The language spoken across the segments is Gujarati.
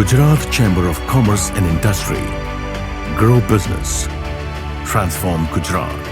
Gujarat Chamber of Commerce and Industry. Grow business. Transform Gujarat.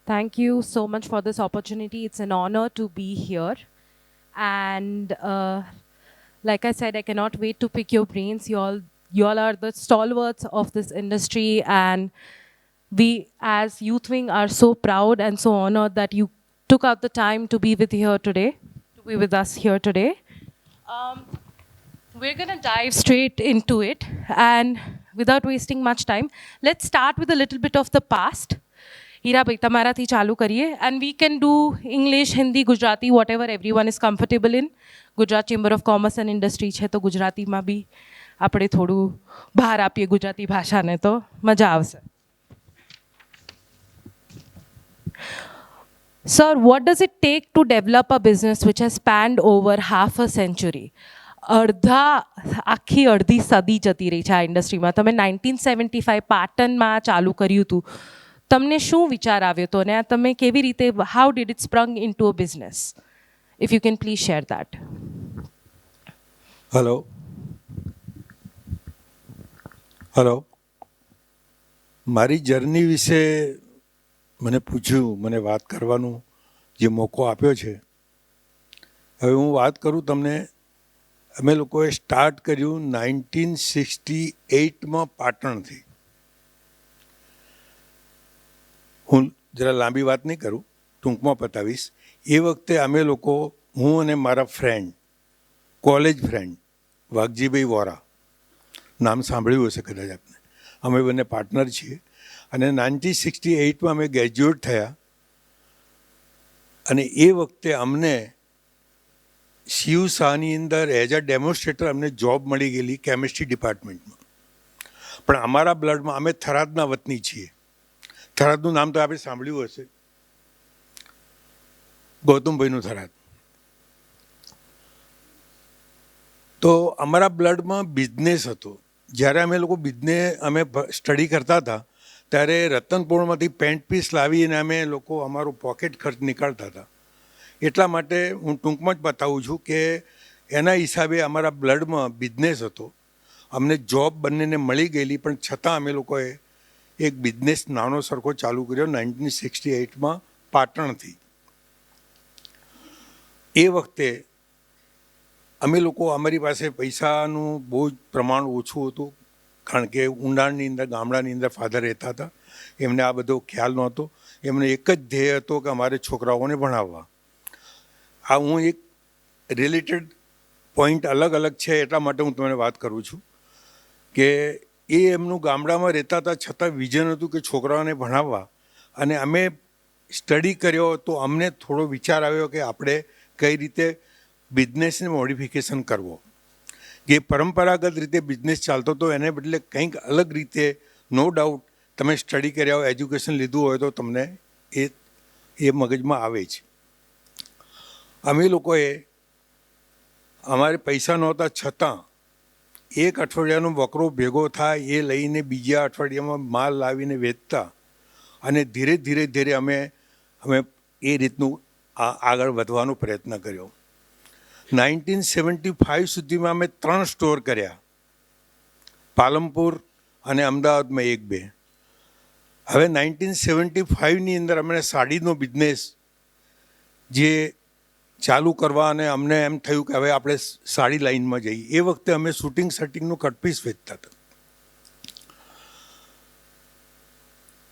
Thank you so much for this opportunity. It's an honor to be here. And like I said, I cannot wait to pick your brains. You all are the stalwarts of this industry. And we, as Youth Wing, are so proud and so honored that you took out the time to be with us here today. We're going to dive straight into it. And without wasting much time, let's start with a little bit of the past. Hirabhai તમારાથી ચાલુ કરીએ and we can do English Hindi Gujarati whatever everyone is comfortable in Gujarat chamber of commerce and industry છે તો ગુજરાતીમાં બી આપણે થોડું ભાર આપીએ ગુજરાતી ભાષાને તો મજા આવશે. Sir, what does it take to develop a business which has spanned over half a century? આખી સદી જતી રહી છે આ ઇન્ડસ્ટ્રીમાં. તમે 1975 પાટણમાં ચાલુ કર્યું હતું. તમને શું વિચાર આવ્યો હતો અને તમે કેવી રીતે how did it sprung into a business? If you can please share that. Hello, મારી જર્ની વિશે મને પૂછ્યું, મને વાત કરવાનો જે મોકો આપ્યો છે. હવે હું વાત કરું તમને. અમે લોકોએ સ્ટાર્ટ કર્યું 1968માં પાટણથી. હું જરા લાંબી વાત નહીં કરું, ટૂંકમાં પતાવીશ. એ વખતે અમે લોકો, હું અને મારા ફ્રેન્ડ, કોલેજ ફ્રેન્ડ વાઘજીભાઈ વોરા, નામ સાંભળ્યું હશે કદાચ આપને, અમે બંને પાર્ટનર છીએ. અને 1968માં અમે ગ્રેજ્યુએટ થયા. અને એ વખતે અમને શિવ શાહની અંદર એઝ અ ડેમોન્સ્ટ્રેટર અમને જોબ મળી ગયેલી કેમિસ્ટ્રી ડિપાર્ટમેન્ટમાં. પણ અમારા બ્લડમાં, અમે થરાદના વતની છીએ. થરાદનું નામ તો આપણે સાંભળ્યું હશે, ગૌતમભાઈનું થરાદ. તો અમારા બ્લડમાં બિઝનેસ હતો. જ્યારે અમે લોકો અમે સ્ટડી કરતા હતા ત્યારે રતનપુરમાંથી પેન્ટ પીસ લાવીને અમે લોકો અમારો પોકેટ ખર્ચ નીકાળતા હતા. એટલા માટે હું ટૂંકમાં જ બતાવું છું કે એના હિસાબે અમારા બ્લડમાં બિઝનેસ હતો. અમને જોબ બંનેને મળી ગયેલી, પણ છતાં અમે લોકોએ એક બિઝનેસ નાનો સરખો ચાલુ કર્યો 1968માં પાટણથી. એ વખતે અમે લોકો, અમારી પાસે પૈસાનું બહુ જ પ્રમાણ ઓછું હતું, કારણ કે ઊંડાણની અંદર, ગામડાની અંદર ફાધર રહેતા હતા. એમને આ બધો ખ્યાલ નહોતો. એમને એક જ ધ્યેય હતો કે અમારે છોકરાઓને ભણાવવા. આ હું એક રિલેટેડ પોઈન્ટ અલગ અલગ છે એટલા માટે હું તમને વાત કરું છું કે એ એમનું ગામડામાં રહેતા હતા, છતાં વિઝન હતું કે છોકરાઓને ભણાવવા. અને અમે સ્ટડી કર્યો તો અમને થોડો વિચાર આવ્યો કે આપણે કઈ રીતે બિઝનેસને મોડિફિકેશન કરવો. જે પરંપરાગત રીતે બિઝનેસ ચાલતો હતો એને બદલે કંઈક અલગ રીતે, નો ડાઉટ તમે સ્ટડી કર્યા હોય, એજ્યુકેશન લીધું હોય તો તમને એ મગજમાં આવે છે. અમે લોકોએ, અમારે પૈસા નહોતા છતાં એક અઠવાડિયાનો વકરો ભેગો થાય એ લઈને બીજા અઠવાડિયામાં માલ લાવીને વેચતા. અને ધીરે ધીરે અમે એ રીતનું આગળ વધવાનો પ્રયત્ન કર્યો. 1975 સુધીમાં અમે 3 સ્ટોર કર્યા, પાલનપુર અને અમદાવાદમાં 1-2. હવે 1975ની અંદર અમને સાડીનો બિઝનેસ જે ચાલુ કરવા, અને અમને એમ થયું કે હવે આપણે સાડી લાઈનમાં જઈએ. એ વખતે અમે શૂટિંગનું કટપીસ વેચતા હતા.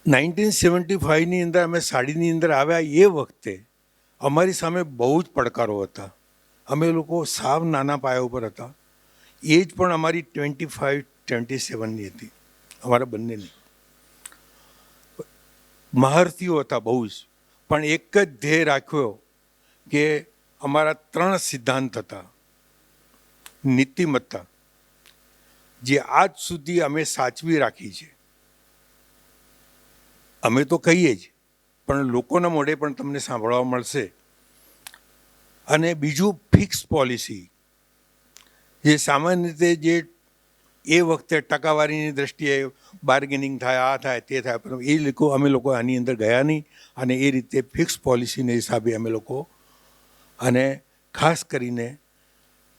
1975ની અંદર અમે સાડીની અંદર આવ્યા. એ વખતે અમારી સામે બહુ જ પડકારો હતા. અમે લોકો સાવ નાના પાયા ઉપર હતા. એજ પણ અમારી 25-27ની હતી, અમારા બંનેની. મહારથીઓ હતા બહુ જ, પણ એક જ ધ્યેય રાખ્યો કે અમારા 3 સિદ્ધાંત હતા. નીતિમત્તા, જે આજ સુધી અમે સાચવી રાખી છે. અમે તો કહીએ જ, પણ લોકોના મોઢે પણ તમને સાંભળવા મળશે. અને બીજું ફિક્સ પોલિસી, જે સામાન્ય રીતે જે એ વખતે ટકાવારીની દ્રષ્ટિએ બાર્ગેનિંગ થાય, આ થાય તે થાય, પણ અમે લોકો આની અંદર ગયા નહીં. અને એ રીતે ફિક્સ પોલિસીને હિસાબે અમે લોકો અને ખાસ કરીને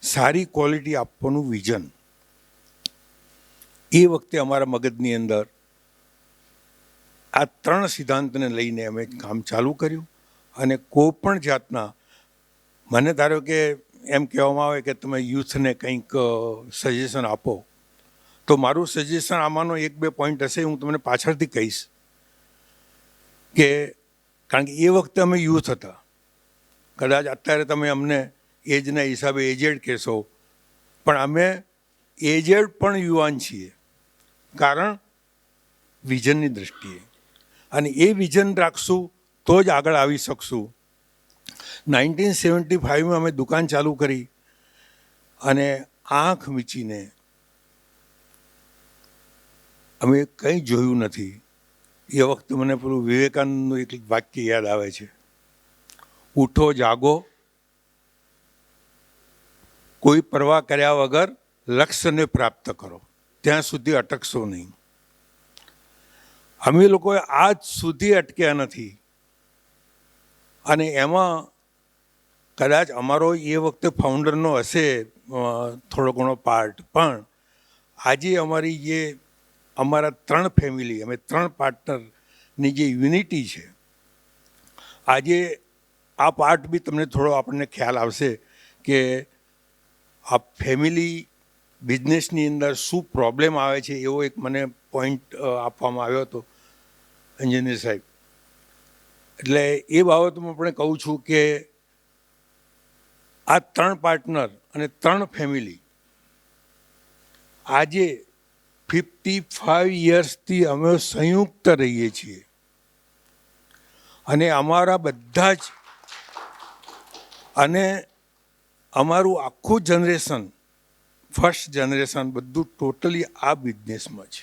સારી ક્વોલિટી આપવાનું વિઝન એ વખતે અમારા મગજની અંદર આ 3 સિદ્ધાંતને લઈને અમે કામ ચાલુ કર્યું. અને કોઈ પણ જાતના, મને ધારો કે એમ કહેવામાં આવે કે તમે યુથને કંઈક સજેશન આપો, તો મારું સજેશન આમાંનો 1-2 પોઈન્ટ હશે, હું તમને પાછળથી કહીશ. કે કારણ કે એ વખતે અમે યુથ હતા, કદાચ અત્યારે તમે અમને એજના હિસાબે એજેડ કહેશો, પણ અમે એજેડ પણ યુવાન છીએ, કારણ વિઝનની દ્રષ્ટિએ. અને એ વિઝન રાખશું તો જ આગળ આવી શકશું. 1975માં અમે દુકાન ચાલુ કરી અને આંખ મીચીને અમે કંઈ જોયું નથી. એ વખતે મને પેલું વિવેકાનંદનું એક વાક્ય યાદ આવે છે, ઉઠો જાગો, કોઈ પરવા કર્યા વગર લક્ષ્યને પ્રાપ્ત કરો, ત્યાં સુધી અટકશો નહીં. અમે લોકોએ આજ સુધી અટક્યા નથી. અને એમાં કદાચ અમારો એ વખતે ફાઉન્ડરનો હશે થોડો ઘણો પાર્ટ, પણ આજે અમારી જે અમારા 3 ફેમિલી, અમે 3 પાર્ટનરની જે યુનિટી છે, આજે આ પાર્ટ બી તમને થોડો આપણને ખ્યાલ આવશે કે આ ફેમિલી બિઝનેસની અંદર શું પ્રોબ્લેમ આવે છે. એવો એક મને પોઈન્ટ આપવામાં આવ્યો હતો એન્જિનિયર સાહેબ. એટલે એ બાબતમાં પણ કહું છું કે આ 3 પાર્ટનર અને 3 ફેમિલી આજે 55 યર્સથી અમે સંયુક્ત રહીએ છીએ. અને અમારા બધા જ, અને અમારું આખું જનરેશન, ફર્સ્ટ જનરેશન બધું ટોટલી આ બિઝનેસમાં છે.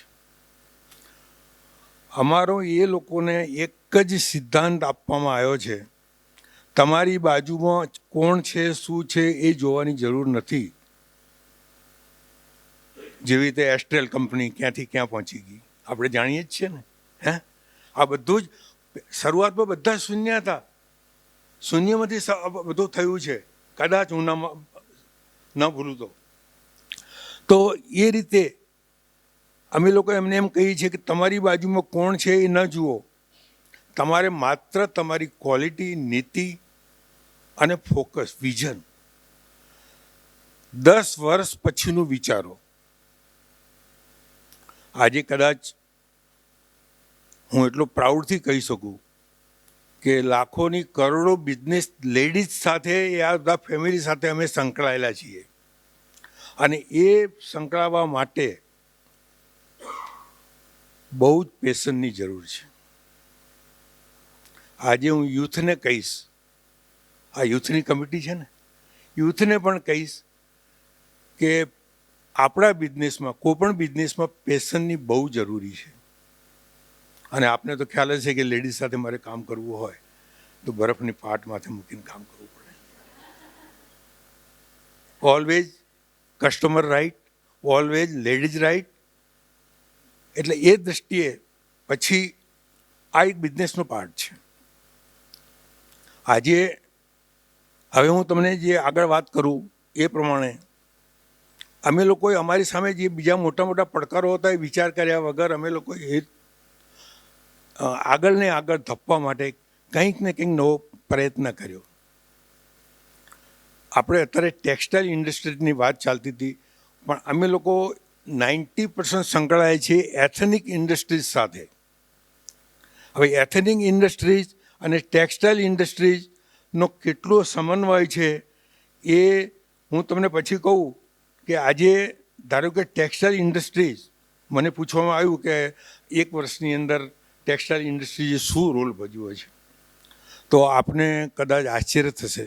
અમારો એ લોકોને એક જ સિદ્ધાંત આપવામાં આવ્યો છે, તમારી બાજુમાં કોણ છે, શું છે એ જોવાની જરૂર નથી. જેવી રીતે એસ્ટ્રેલ કંપની ક્યાંથી ક્યાં પહોંચી ગઈ આપણે જાણીએ જ છીએ ને. આ બધું જ શરૂઆતમાં બધા શૂન્ય હતા, શૂન્યમાંથી બધું થયું છે, કદાચ હું ન ભૂલું તો એ રીતે અમે લોકો એમને એમ કહીએ છીએ કે તમારી બાજુમાં કોણ છે એ ન જુઓ, તમારે માત્ર તમારી ક્વોલિટી, નીતિ અને ફોકસ, વિઝન 10 વર્ષ પછીનું વિચારો. આજે કદાચ હું એટલો પ્રાઉડથી કહી શકું કે લાખોની કરોડો બિઝનેસ લેડીઝ સાથે, આ બધા ફેમિલી સાથે અમે સંકળાયેલા છીએ. અને એ સંકળાવવા માટે બહુ જ પેશનની જરૂર છે. આજે હું યુથને કહીશ, આ યુથની કમિટી છે ને, યુથને પણ કહીશ કે આપણા બિઝનેસમાં, કોઈ પણ બિઝનેસમાં પેશનની બહુ જરૂરી છે. અને આપને તો ખ્યાલ જ છે કે લેડીઝ સાથે મારે કામ કરવું હોય તો બરફની પાટ માથે મૂકીને કામ કરવું પડે. Always customer right, always ladies right. એટલે એ દૃષ્ટિએ પછી આ એક બિઝનેસનો પાર્ટ છે. આજે હવે હું તમને જે આગળ વાત કરું એ પ્રમાણે અમે લોકોએ અમારી સામે જે બીજા મોટા મોટા પડકારો હતા એ વિચાર કર્યા વગર અમે લોકોએ એ આગળ ને આગળ ધપવા માટે કંઈક ને કંઈક નવો પ્રયત્ન કર્યો. આપણે અત્યારે ટેક્સટાઇલ ઇન્ડસ્ટ્રીની વાત ચાલતી હતી, પણ અમે લોકો 90% સંકળાય છે એથેનિક ઇન્ડસ્ટ્રીઝ સાથે. હવે એથેનિક ઇન્ડસ્ટ્રીઝ અને ટેક્સટાઇલ ઇન્ડસ્ટ્રીઝનો કેટલો સમન્વય છે એ હું તમને પછી કહું. કે આજે ધારો કે ટેક્સટાઇલ ઇન્ડસ્ટ્રીઝ, મને પૂછવામાં આવ્યું કે 1 વર્ષની અંદર ટેક્સટાઇલ ઇન્ડસ્ટ્રીએ શું રોલ ભજવ્યો છે, તો આપને કદાચ આશ્ચર્ય થશે.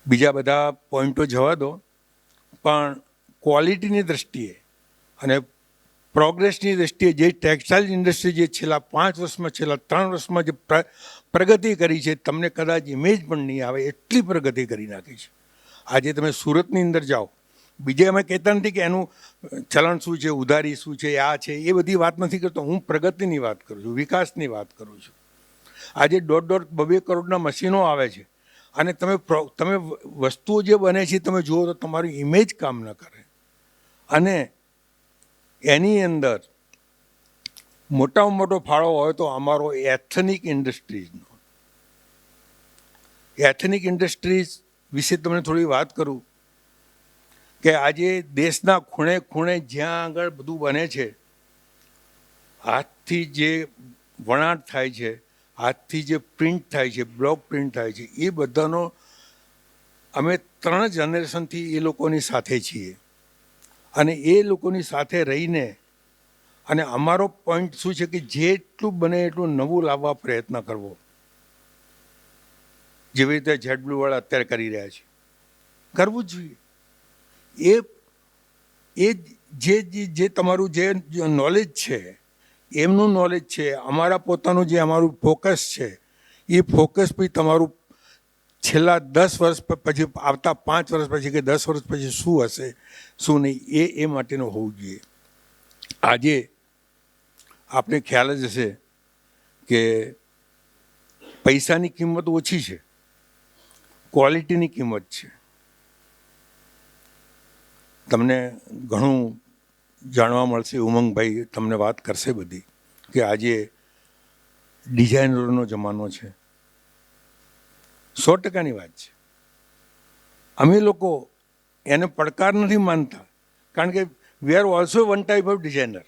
બીજા બધા પોઈન્ટો જવા દો, પણ ક્વોલિટીની દ્રષ્ટિએ અને પ્રોગ્રેસની દૃષ્ટિએ જે ટેક્સટાઇલ ઇન્ડસ્ટ્રી જે છેલ્લા 5 વર્ષમાં છેલ્લા 3 વર્ષમાં જે પ્રગતિ કરી છે, તમને કદાચ ઇમેજ પણ નહીં આવે એટલી પ્રગતિ કરી નાખી છે. આજે તમે સુરતની અંદર જાઓ, બીજે અમે કહેતા નથી કે એનું ચલણ શું છે, ઉધારી શું છે, આ છે, એ બધી વાત નથી કરતો. હું પ્રગતિની વાત કરું છું, વિકાસની વાત કરું છું. આજે 1.5-2 કરોડના મશીનો આવે છે અને તમે વસ્તુઓ જે બને છે તમે જુઓ તો તમારી ઇમેજ કામ ન કરે. અને એની અંદર મોટામાં મોટો ફાળો હોય તો અમારો એથનિક ઇન્ડસ્ટ્રીઝનો. એથનિક ઇન્ડસ્ટ્રીઝ વિશે તમને થોડી વાત કરું કે આજે દેશના ખૂણે ખૂણે જ્યાં આગળ બધું બને છે, હાથથી જે વણાટ થાય છે, હાથથી જે પ્રિન્ટ થાય છે, બ્લોક પ્રિન્ટ થાય છે, એ બધાનો અમે 3 જનરેશનથી એ લોકોની સાથે છીએ. અને એ લોકોની સાથે રહીને અને અમારો પોઈન્ટ શું છે કે જેટલું બને એટલું નવું લાવવા પ્રયત્ન કરવો. જેવી રીતે જેટ બ્લુવાળા અત્યારે કરી રહ્યા છે, કરવું જ જોઈએ. જે તમારું જે નોલેજ છે, એમનું નોલેજ છે, અમારા પોતાનું જે અમારું ફોકસ છે, એ ફોકસ બી તમારું છેલ્લા 10 વર્ષ પછી આવતા 5 વર્ષ પછી કે 10 વર્ષ પછી શું હશે શું નહીં એ માટેનું હોવું જોઈએ. આજે આપણે ખ્યાલ જ હશે કે પૈસાની કિંમત ઓછી છે, ક્વોલિટીની કિંમત છે. તમને ઘણું જાણવા મળશે, ઉમંગભાઈ તમને વાત કરશે બધી, કે આજે ડિઝાઇનરોનો જમાનો છે. 100%ની વાત છે. અમે લોકો એને પડકાર નથી માનતા, કારણ કે we are also one type of designer.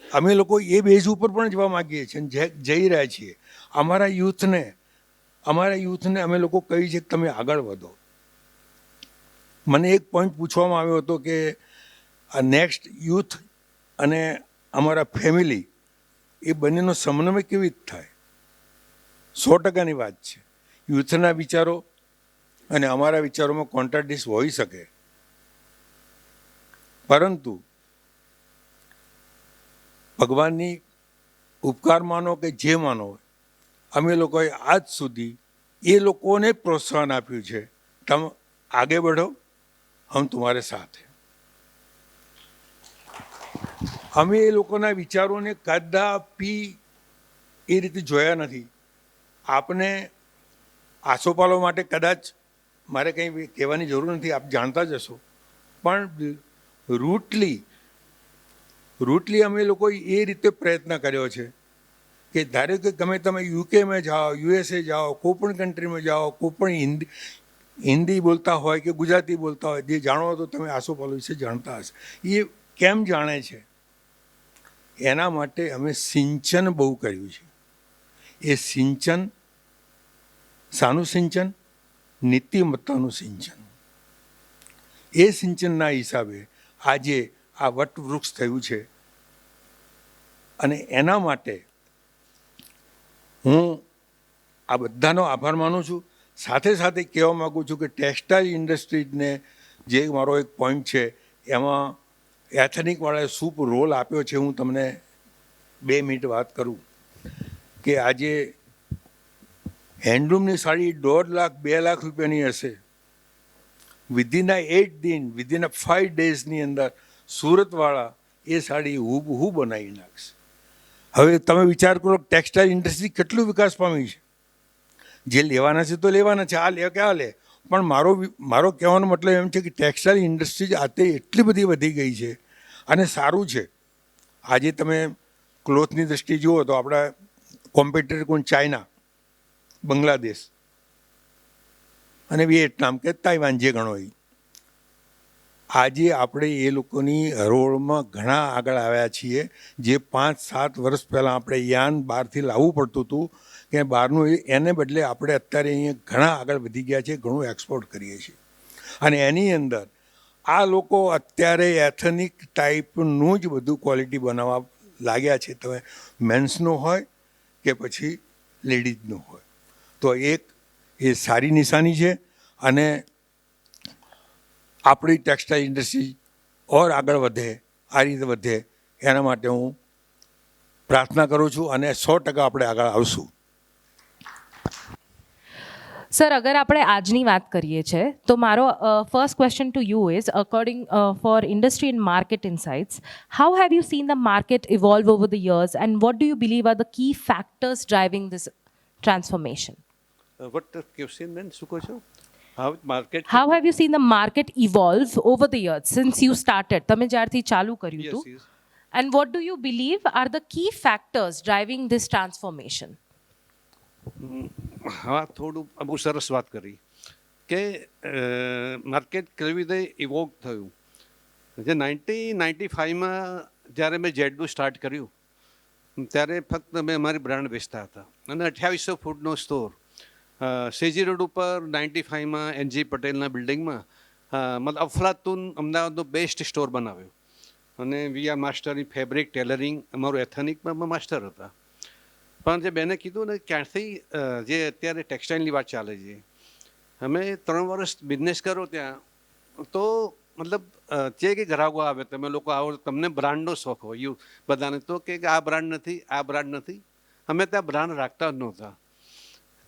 અમે લોકો એ બેઝ ઉપર પણ જવા માગીએ છીએ અને જઈ રહ્યા છીએ. અમારા યુથને અમે લોકો કહીએ છીએ કે તમે આગળ વધો. મને એક પોઈન્ટ પૂછવામાં આવ્યો હતો કે આ નેક્સ્ટ યુથ અને અમારા ફેમિલી એ બંનેનો સમન્વય કેવી રીતે થાય. 100%ની વાત છે. યુથના વિચારો અને અમારા વિચારોમાં કોન્ટ્રાડિક્ટ હોઈ શકે, પરંતુ ભગવાનની ઉપકાર માનો કે જે માનો, અમે લોકોએ આજ સુધી એ લોકોને પ્રોત્સાહન આપ્યું છે, તમે આગે બઢો, હમ તમારે સાથે. અમે એ લોકોના વિચારોને કદાપી એ રીતે જોયા નથી. આપને આસોપાલવ માટે કદાચ મારે કંઈ કહેવાની જરૂર નથી, આપ જાણતા જ હશો, પણ રૂટલી અમે લોકોએ એ રીતે પ્રયત્ન કર્યો છે કે ધારો કે તમે યુકેમાં જાઓ, USA જાઓ, કોઈ પણ કન્ટ્રીમાં જાઓ, કોઈ પણ હિન્દી બોલતા હોય કે ગુજરાતી બોલતા હોય, જે જાણો તો તમે આસોપાલવ વિશે જાણતા હશે. એ કેમ જાણે છે? એના માટે અમે સિંચન બહુ કર્યું છે. એ સિંચન શાનું સિંચન? નીતિમત્તાનું સિંચન. એ સિંચનના હિસાબે આજે આ વટવૃક્ષ થયું છે. અને એના માટે હું આ બધાનો આભાર માનું છું. સાથે સાથે કહેવા માગું છું કે ટેક્સટાઇલ ઇન્ડસ્ટ્રીઝને જે મારો એક પોઈન્ટ છે, એમાં એથનિકવાળાએ શું રોલ આપ્યો છે, હું તમને 2 મિનિટ વાત કરું. કે આજે હેન્ડલૂમની સાડી 1.5 લાખ 2 લાખ રૂપિયાની હશે. વિધિન 8 દિન, વિધિન 5 ડેઝની અંદર સુરતવાળા એ સાડી હૂબહૂ બનાવી નાખશે. હવે તમે વિચાર કરો, ટેક્સટાઇલ ઇન્ડસ્ટ્રી કેટલું વિકાસ પામી છે. જે લેવાના છે તો લેવાના છે, આ લે કે આ લે, પણ મારો કહેવાનો મતલબ એમ છે કે ટેક્સટાઇલ ઇન્ડસ્ટ્રી આતે એટલી બધી વધી ગઈ છે અને સારું છે. આજે તમે ક્લોથની દૃષ્ટિએ જુઓ તો આપણા કોમ્પિટિટર કોણ? ચાઇના, બાંગ્લાદેશ અને વિયેટનામ કે તાઇવાન, જે ગણો એ. આજે આપણે એ લોકોની હરોળમાં ઘણા આગળ આવ્યા છીએ. જે 5-7 વર્ષ પહેલાં આપણે યાન બહારથી લાવવું પડતું હતું કે બહારનું, એને બદલે આપણે અત્યારે અહીંયા ઘણા આગળ વધી ગયા છે, ઘણું એક્સપોર્ટ કરીએ છીએ. અને એની અંદર આ લોકો અત્યારે એથનિક ટાઈપનું જ બધું ક્વોલિટી બનાવવા લાગ્યા છે. તમે મેન્સનું હોય કે પછી લેડીઝનું હોય, તો એ સારી નિશાની છે. અને આપણી ટેક્સટાઇલ ઇન્ડસ્ટ્રી ઓર આગળ વધે, આ રીતે વધે, એના માટે હું પ્રાર્થના કરું છું અને 100% આપણે આગળ આવશું. સર, અગર આપણે આજની વાત કરીએ છે તો મારો first question to you is according for industry and market insights, how have you seen the market evolve over the years and what do you believe are the key factors driving this transformation? What question બેન, શું કહો છો? Market How have you seen the market evolve over the years since you started? તમે જ્યારથી ચાલુ કર્યું હતું. yes. And what do you believe are the key factors driving this transformation? હા, થોડું બહુ સરસ વાત કરી કે માર્કેટ કેવી રીતે ઇવોલ્વ થયું. જે 1995માં જ્યારે મેં જેડનું સ્ટાર્ટ કર્યું ત્યારે ફક્ત અમે અમારી બ્રાન્ડ વેચતા હતા અને 2800 ફૂટનો સ્ટોર સેજી રોડ ઉપર 95માં એનજી પટેલના બિલ્ડિંગમાં મતલબ અફલાતુન અમદાવાદનો બેસ્ટ સ્ટોર બનાવ્યો. અને we are master in fabric tailoring, અમારું એથનિકમાં માસ્ટર હતા. પણ જે બેને કીધું ને ક્યાંથી જે અત્યારે ટેક્સટાઇલની વાત ચાલે છે, અમે 3 વર્ષ બિઝનેસ કરો ત્યાં તો મતલબ જે કે ગ્રાહકો આવે, તમે લોકો આવો, તમને બ્રાન્ડનો શોખ હોય યુ બધાને, તો કે આ બ્રાન્ડ નથી, આ બ્રાન્ડ નથી. અમે ત્યાં બ્રાન્ડ રાખતા જ નહોતા.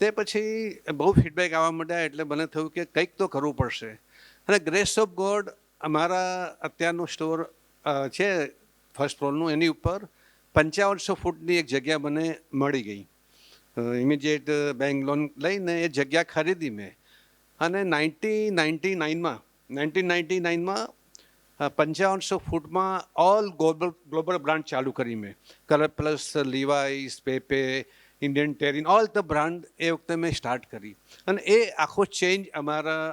તે પછી બહુ ફીડબેક આવવા માંડ્યા એટલે મને થયું કે કંઈક તો કરવું પડશે. અને ગ્રેસ ઓફ ગોડ અમારા અત્યારનું સ્ટોર છે ફર્સ્ટ ફ્લોરનું, એની ઉપર 5500 ફૂટની એક જગ્યા મને મળી ગઈ. ઇમિડિયેટ બેંક લોન લઈને એ જગ્યા ખરીદી મેં. અને 1999માં 5500 ફૂટમાં ઓલ ગ્લોબલ બ્રાન્ડ ચાલુ કરી મેં. Colour plus, Levi's, Pepe, Indian Terrain, all the brand એ વખતે મેં સ્ટાર્ટ કરી. અને એ આખો ચેન્જ અમારા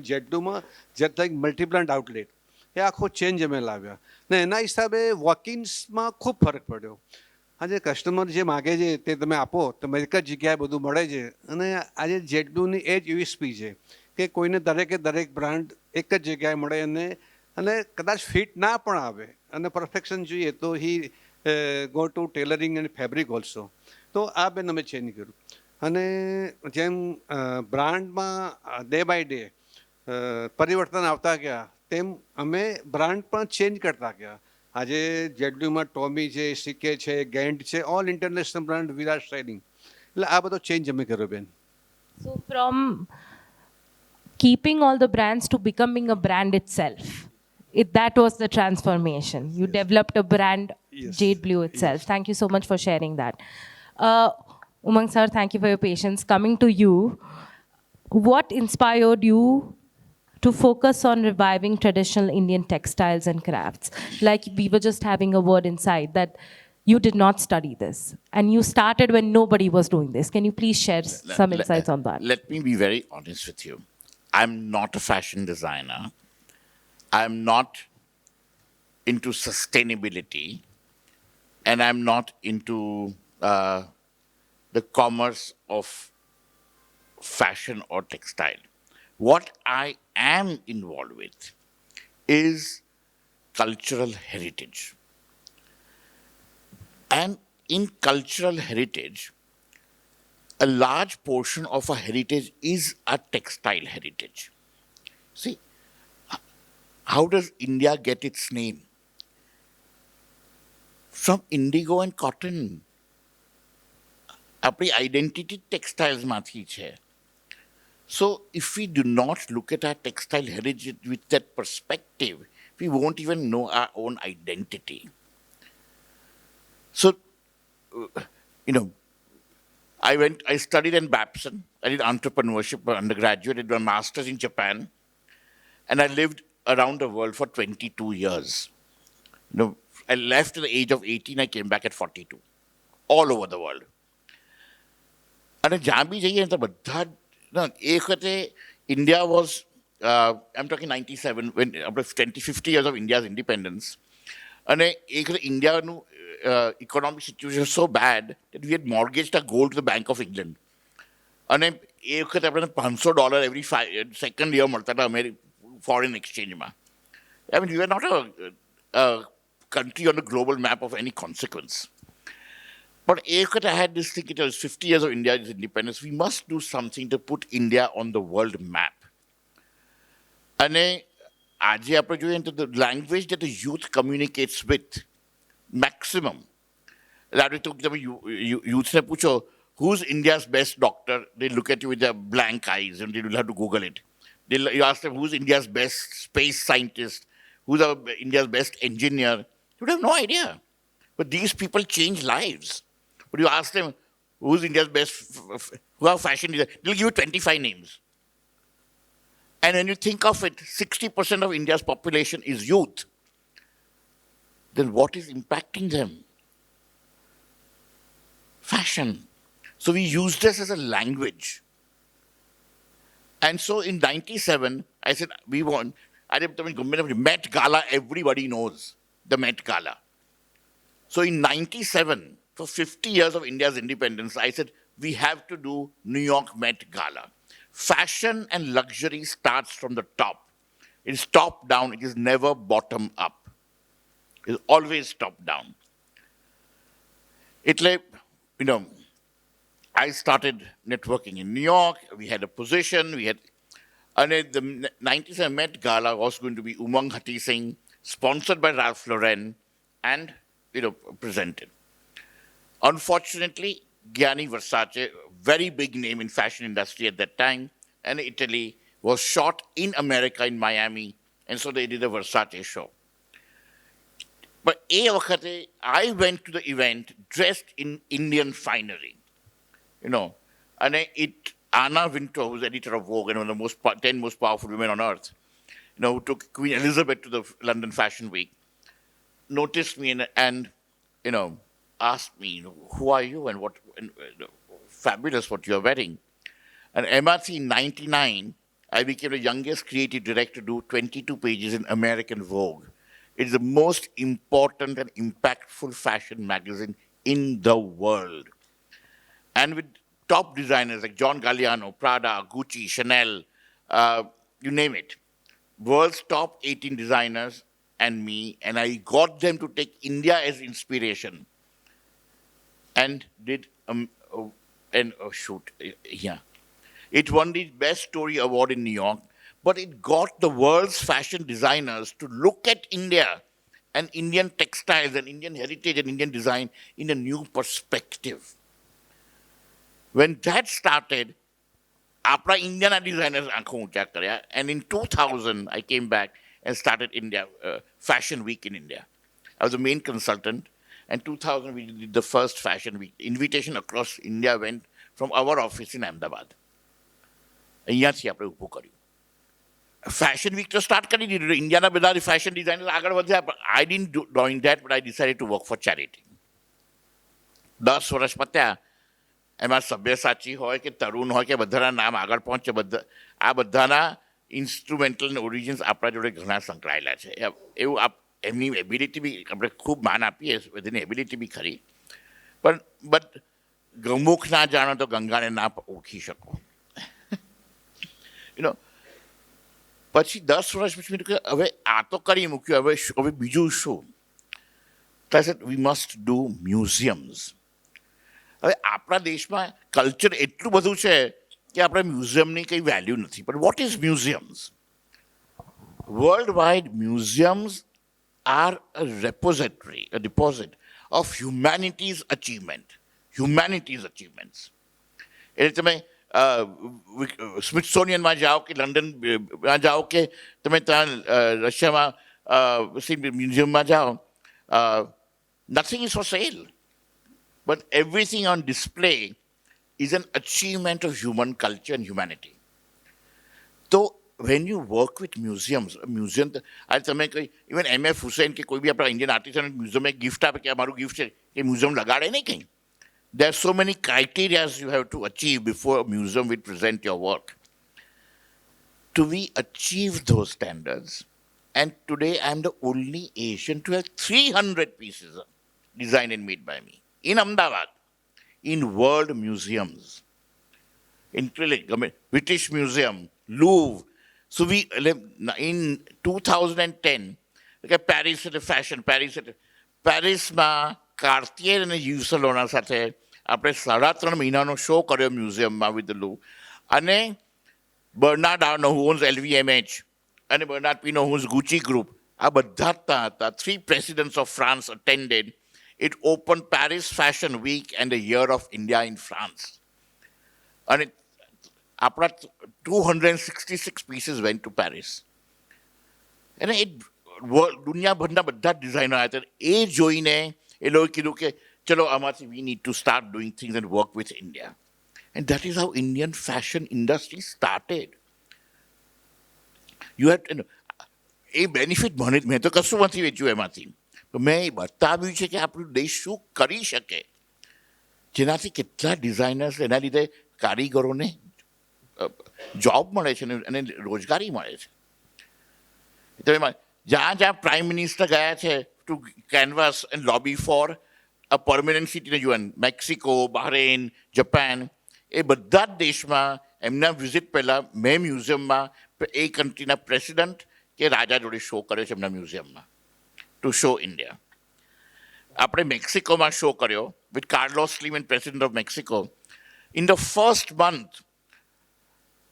જેડમાં જેટ લાઈક મલ્ટી બ્રાન્ડ આઉટલેટ, એ આખો ચેન્જ અમે લાવ્યા. ને એના હિસાબે વોકિન્સમાં ખૂબ ફરક પડ્યો. આજે કસ્ટમર જે માગે છે તે તમે આપો, તમે એક જ જગ્યાએ બધું મળે છે. અને આજે જેડની એ જ યુએસપી છે કે કોઈને દરેક બ્રાન્ડ એક જ જગ્યાએ મળે અને કદાચ ફિટ ના પણ આવે અને પરફેક્શન જોઈએ તો he go to tailoring and fabric also. તો આ બેન અમે ચેન્જ કર્યું. અને જેમ બ્રાન્ડમાં ડે બાય ડે પરિવર્તન આવતા ગયા તેમ અમે બ્રાન્ડ પણ ચેન્જ કરતા ગયા. આજે જેડમાં ટોમી છે, સીકે છે, ગેન્ટ છે, all international brand we are selling. એટલે આ બધો ચેન્જ અમે કર્યો બેન. So from keeping all the brands to becoming a brand itself, that was the transformation. You developed a brand, Yes. Jade Blue itself. Thank you so much for sharing that. Umang sir, thank you for your patience. Coming to you, what inspired you to focus on reviving traditional Indian textiles and crafts? Like we were just having a word inside that you did not study this and you started when nobody was doing this. Can you please share some insights on that? Let me be very honest with you. I'm not a fashion designer. I'm not into sustainability. And I'm not into the commerce of fashion or textile. What I am involved with is cultural heritage. And in cultural heritage, a large portion of our heritage is a textile heritage. See, how does India get its name? From indigo and cotton. આપણી આઈડેન્ટિટી ટેક્સટાઇલ્સમાંથી છે. So if we do not look at our textile heritage with that perspective, we won't even know our own identity. So, I studied in Babson. I did entrepreneurship undergraduate, did my master's in Japan, and I lived around the world for 22 years. I left at the age of 18, I came back at 42, all over the world. And જ્યાં બી જઈએ તો બધા એ વખતે India was, I'm talking 97, when about 50 years of India's independence. And India's economic situation was so bad that we had mortgaged our gold to the Bank of England. And એ વખતે આપણે $500 every second year મળતા હતા foreign exchange માં. I mean, we were not a country on the global map of any consequence. But I had this thing, it was 50 years of India's independence. We must do something to put India on the world map. And આજે આપણે જોઈએ તો the language that the youth communicates with maximum. Youthને પૂછો, who's India's best doctor? They look at you with their blank eyes and they will have to Google it. You ask them, who's India's best space scientist? Who's India's best engineer? You would have no idea. But these people change lives. But you ask them, who's India's best, who are fashion designer? They'll give you 25 names. And when you think of it, 60% of India's population is youth. Then what is impacting them? Fashion. So we use this as a language. And so in 97, I said, we want, Met Gala, everybody knows the Met Gala. So in 97, for 50 years of India's independence, I said, we have to do New York Met Gala. Fashion and luxury starts from the top. It is top down, it is never bottom up. It is always top down. I started networking in New York. We had a position. And the 97 Met Gala was going to be Umang Hati Singh, sponsored by Ralph Lauren, and presented. Unfortunately, Gianni Versace, very big name in fashion industry at that time, and Italy, was shot in America, in Miami, and so they did a Versace show. But I went to the event dressed in Indian finery. And Anna Wintour, who's editor of Vogue and one of the 10 most powerful women on earth, who took Queen Elizabeth to the London Fashion Week, noticed me and asked me, who are you and what, fabulous what you're wearing. And MRC in 99, I became the youngest creative director to do 22 pages in American Vogue. It's the most important and impactful fashion magazine in the world. And with top designers like John Galliano, Prada, Gucci, Chanel, you name it. World's top 18 designers and me, and I got them to take India as inspiration and did shoot. Yeah. It won the Best Story Award in New York, but it got the world's fashion designers to look at India and Indian textiles and Indian heritage and Indian design in a new perspective. When that started, આપણા Indian designers આંખો ઊંચા કર્યા, and in 2000 I came back and started India Fashion Week in India. I was the main consultant, and 2000 we did the first Fashion Week. Invitation across India went from our office in Ahmedabad. અહીંયાથી આપણે ઊભું કર્યું. Fashion Week to start કરી દીધું. ઇન્ડિયાના બધા fashion designers આગળ વધ્યા. I didn't join that, but I decided to work for charity. 10 વર્ષ પત્યા. એમાં સભ્યસાચી હોય કે તરુણ હોય કે બધાના નામ આગળ પહોંચે, આ બધાના ઇન્સ્ટ્રુમેન્ટલ ઓરિજિન્સ આપણા જોડે ઘણા સંકળાયેલા છે. એવું એમની એબિલિટી બી આપણે ખૂબ માન આપીએ, બધાની એબિલિટી બી ખરી, પણ બટ ગૌમુખ ના જાણો તો ગંગાને ના ઓળખી શકો. પછી 10 વર્ષ પછી મેં કહ્યું હવે આ તો કરી મૂક્યું, હવે બીજું શું? I said, we must do museums. હવે આપણા દેશમાં કલ્ચર એટલું બધું છે કે આપણે મ્યુઝિયમની કંઈ વેલ્યુ નથી. પણ what is museums? World wide museums are a repository, a deposit of humanity's achievements. એટલે તમે સ્મિથસોનિયનમાં જાઓ કે લંડનમાં જાઓ કે તમે ત્યાં રશિયામાં મ્યુઝિયમમાં જાઓ, nothing is for sale. But everything on display is an achievement of human culture and humanity. So when you work with museums, even M.F. Hussain કે કોઈ બી આપણા ઇન્ડિયન આર્ટિસ્ટ મ્યુઝિયમ એક ગિફ્ટ આપે કે અમારું ગિફ્ટ છે એ મ્યુઝિયમ લગાડે નહીં કંઈ. There are so many criteria you have to achieve before a museum will present your work. To we achieve those standards, and today I am the only Asian to have 300 pieces designed and made by me in Ahmedabad, in world museums, including British Museum, Louvre. So we, in 2010, like Paris at a fashion, Paris ma Cartier and Yves Saint Laurent સાથે આપણે 3.5 મહિનાનો શો કર્યો મ્યુઝિયમમાં વિથ લૂ, અને બર્નાર્ડ આર્નો who owns LVMH અને Bernard પીનો who owns Gucci Group, આ બધા હતા. 3 presidents of France attended it opened Paris Fashion Week and the Year of India in France. And આપણા 266 pieces went to Paris. અને એ દુનિયાભરના બધા ડિઝાઇનર આવ્યા હતા. એ જોઈને એ લોકોએ કીધું કે ચલો આમાંથી we need to start doing things and work with India. And that is how Indian fashion industry started. You have a benefit મેં તો કશું નથી વેચ્યું એમાંથી. મેં એ બતાવ્યું છે કે આપણું દેશ શું કરી શકે, જેનાથી કેટલા ડિઝાઇનર્સ એના લીધે કારીગરોને જોબ મળે છે અને રોજગારી મળે છે. તમે જ્યાં જ્યાં પ્રાઇમ મિનિસ્ટર ગયા છે to canvass and lobby for a permanent city in UN, Mexico, Bahrain, Japan, એ બધા જ દેશમાં એમના વિઝિટ પહેલાં મેં મ્યુઝિયમમાં એ કન્ટ્રીના પ્રેસિડન્ટ કે રાજા જોડે શો કર્યો છે એમના મ્યુઝિયમમાં ટુ શો ઇન્ડિયા. આપણે મેક્સિકોમાં શો કર્યો with Carlos slim and president of Mexico. In the first month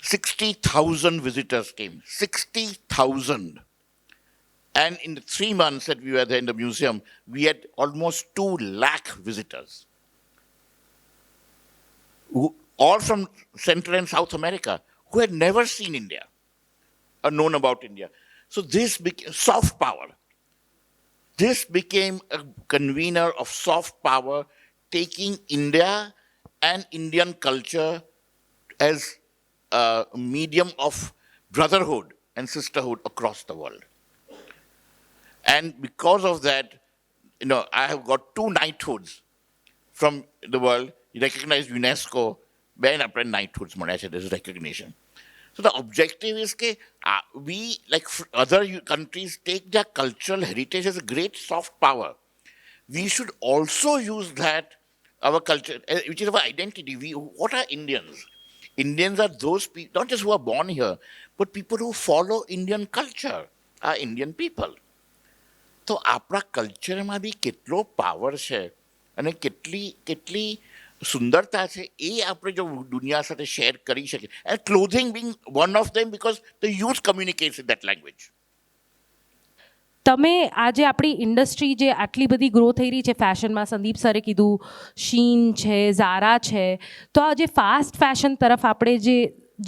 60,000 visitors came. 60,000. And in the 3 months that we were there in the museum, we had almost 2 lakh visitors. All from Central and South America, who had never seen India or known about India. So this became soft power. This became a convener of soft power, taking India and Indian culture as a medium of brotherhood and sisterhood across the world. And because of that, I have got 2 knighthoods from the world, recognized UNESCO, when I knighthoods, there's recognition. So the objective is that we, like other countries, take their cultural heritage as a great soft power. We should also use that, our culture, which is our identity. What are Indians? Indians are those people, not just who are born here, but people who follow Indian culture are Indian people. તો આપણા કલ્ચરમાં બી કેટલો પાવર છે અને કેટલી સુંદરતા છે, એ આપણે જો દુનિયા સાથે શેર કરી શકીએ. And clothing being one of them, because the youth communicates in that language. તમે આજે આપણી ઇન્ડસ્ટ્રી જે આટલી બધી ગ્રો થઈ રહી છે ફેશનમાં, સંદીપ સરે કીધું શીન છે, ઝારા છે, તો આ જે ફાસ્ટ ફેશન તરફ આપણે જે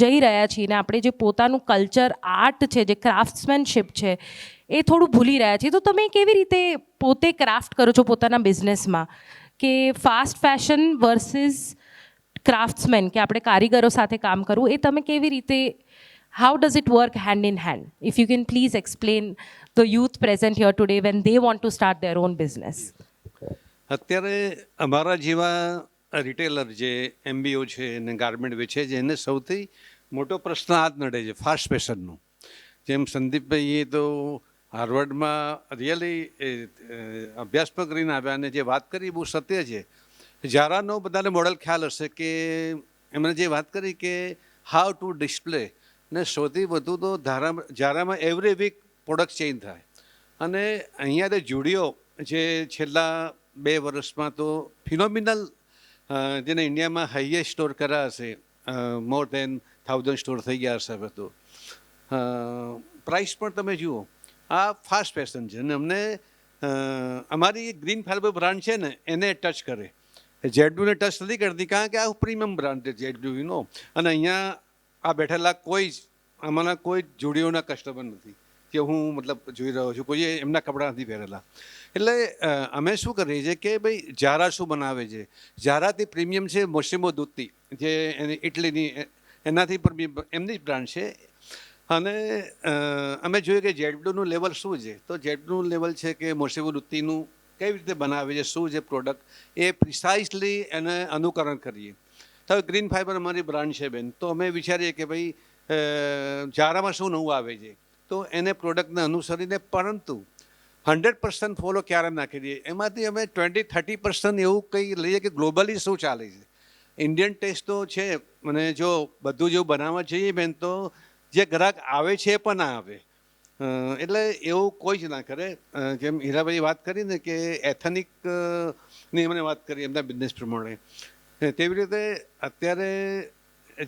જઈ રહ્યા છીએ ને આપણે જે પોતાનું કલ્ચર, આર્ટ છે, જે ક્રાફ્ટ્સમેનશિપ છે, એ થોડું ભૂલી રહ્યા છીએ. તો તમે કેવી રીતે પોતે ક્રાફ્ટ કરો છો પોતાના બિઝનેસમાં, કે ફાસ્ટ ફેશન વર્સિસ ક્રાફ્ટ્સમેન, કે આપણે કારીગરો સાથે કામ કરવું, એ તમે કેવી રીતે, how does it work hand in hand? If you can please explain the youth present here today when they want to start their own business. અત્યારે અમારા જેવા રિટેલર જે MBO છે અને ગાર્મેન્ટ વેચે છે, એને સૌથી મોટો પ્રશ્ન આ જ નડે છે, ફાસ્ટ ફેશનનો. જેમ સંદીપભાઈએ તો હાર્વર્ડમાં રિયલી અભ્યાસ પણ કરીને આવ્યા અને જે વાત કરી બહુ સત્ય છે. ઝારાનો બધાને મોડલ ખ્યાલ હશે કે એમણે જે વાત કરી કે હાઉ ટુ ડિસ્પ્લે, ને સૌથી વધુ તો ઝારામાં એવરી વીક પ્રોડક્ટ ચેન્જ થાય. અને અહીંયા તો જુડિયો જે છેલ્લા 2 વર્ષમાં તો ફિનોમિનલ, જેને ઇન્ડિયામાં હાઈએસ્ટ સ્ટોર કર્યા હશે, મોર દેન 1000 સ્ટોર થઈ ગયા હશે હવે તો. પ્રાઇસ પણ તમે જુઓ, આ ફાસ્ટ ફેશન છે. અને અમને અમારી ગ્રીન ફાઇબર બ્રાન્ડ છે ને એને ટચ કરે, જેડબ્લ્યુને ટચ નથી કરતી, કારણ કે આ પ્રીમિયમ બ્રાન્ડ છે જેડબ્લ્યુ. અને અહીંયા આ બેઠેલા કોઈ જ આમાંના કોઈ જુડીઓના કસ્ટમર નથી કે હું મતલબ જોઈ રહ્યો છું, કોઈએ એમના કપડાં નથી પહેરેલા. એટલે અમે શું કરીએ છીએ કે ભાઈ ઝારા શું બનાવે છે, ઝારાથી પ્રીમિયમ છે મોસિમો દુત્તી, જે ઇટલીની, એનાથી પણ એમની જ બ્રાન્ડ છે. અને અમે જોઈએ કે જેડબ્લ્યુનું લેવલ શું છે, તો જેડબ્લ્યુનું લેવલ છે કે મોસિમો દુત્તીનું કેવી રીતે બનાવે છે, શું છે પ્રોડક્ટ, એ પ્રિસાઇઝલી એને અનુકરણ કરીએ. તો ગ્રીન ફાઇબર અમારી બ્રાન્ડ છે બેન, તો અમે વિચારીએ કે ભાઈ ઝારામાં શું નવું આવે છે, તો એને પ્રોડક્ટને અનુસરીને, પરંતુ 100% ફોલો ક્યારે ના કરીએ. એમાંથી અમે 20-30% એવું કંઈ લઈએ કે ગ્લોબલી શું ચાલે છે. ઇન્ડિયન ટેસ્ટ તો છે, અને જો બધું જેવું બનાવવા જઈએ બેન તો જે ગ્રાહક આવે છે એ પણ ના આવે. એટલે એવું કોઈ જ ના કરે. જેમ હીરાભાઈ વાત કરી ને કે એથનિકની એમને વાત કરી એમના બિઝનેસ પ્રમાણે, તેવી રીતે અત્યારે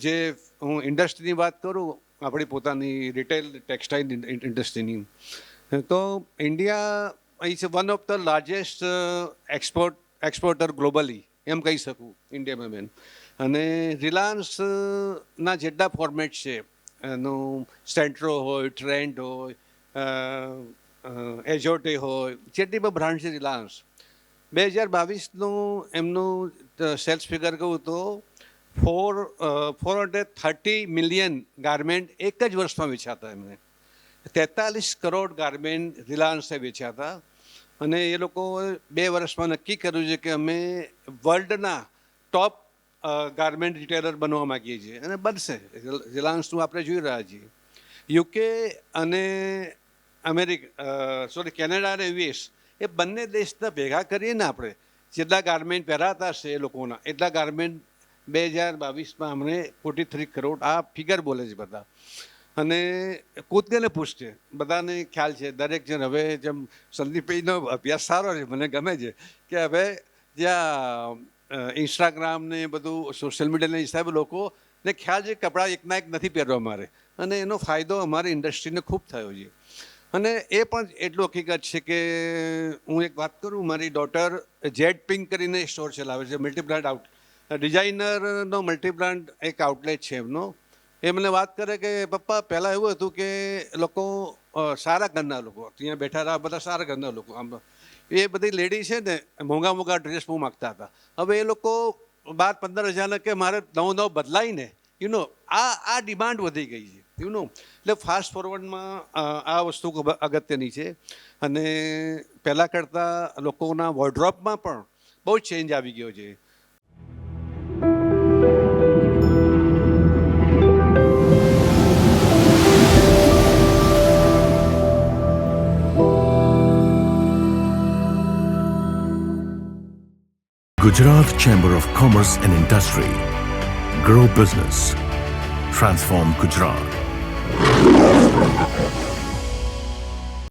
જે હું ઇન્ડસ્ટ્રીની વાત કરું, આપણી પોતાની રિટેલ ટેક્સટાઇલ ઇન્ડસ્ટ્રીની, તો India it's one of the largest exporter globally એમ કહી શકું ઇન્ડિયામાં બેન. અને રિલાયન્સના જેટલા ફોર્મેટ છે એનું સેન્ટ્રો હોય, ટ્રેન્ડ હોય, એજોટે હોય, જેટલી પણ બ્રાન્ડ છે રિલાયન્સ, 2022નું એમનું સેલ્સ ફિગર કહું તો 430 મિલિયન ગાર્મેન્ટ એક જ વર્ષમાં વેચાતા. એમને 43 કરોડ ગાર્મેન્ટ રિલાયન્સે વેચ્યા હતા. અને એ લોકો 2 વર્ષમાં નક્કી કર્યું છે કે અમે વર્લ્ડના ટોપ ગાર્મેન્ટ રિટેલર બનવા માગીએ છીએ, અને બનશે. રિલાયન્સનું આપણે જોઈ રહ્યા છીએ. યુકે અને કેનેડા અને યુએસ એ બંને દેશના ભેગા કરીએ ને આપણે જેટલા ગાર્મેન્ટ પહેરાતા હશે એ લોકોના, એટલા ગાર્મેન્ટ 2022માં અમને 43 કરોડ આ ફિગર બોલે છે બધા. અને કૂદકેને પૂછશે, બધાને ખ્યાલ છે, દરેક જણ હવે જેમ સંદીપભાઈનો અભ્યાસ સારો છે, મને ગમે છે કે હવે જ્યાં ઇન્સ્ટાગ્રામ ને બધું સોશિયલ મીડિયાના હિસાબે લોકોને ખ્યાલ છે કપડાં એકના એક નથી પહેરવા મારે, અને એનો ફાયદો અમારી ઇન્ડસ્ટ્રીને ખૂબ થયો છે. અને એ પણ એટલું હકીકત છે કે હું એક વાત કરું, મારી ડોટર જેડ પિંક કરીને સ્ટોર ચલાવે છે, મલ્ટીબ્રાન્ડ ડિઝાઇનરનો મલ્ટીબ્રાન્ડ એક આઉટલેટ છે એમનો. એ મને વાત કરે કે પપ્પા પહેલાં એવું હતું કે લોકો સારા ઘરના લોકો ત્યાં બેઠા રહ્યા, બધા સારા ઘરના લોકો, આમ એ બધી લેડી છે ને મોંઘા મોંઘા ડ્રેસ બહુ માગતા હતા. હવે એ લોકો 12-15 હજારને કે મારે નવો બદલાઈને આ ડિમાન્ડ વધી ગઈ છે એટલે ફાસ્ટ ફોરવર્ડમાં આ વસ્તુ અગત્યની છે. અને પહેલાં કરતાં લોકોના વોર્ડરોબમાં પણ બહુ જ ચેન્જ આવી ગયો છે. Gujarat Chamber of Commerce and Industry. Grow business. Transform Gujarat.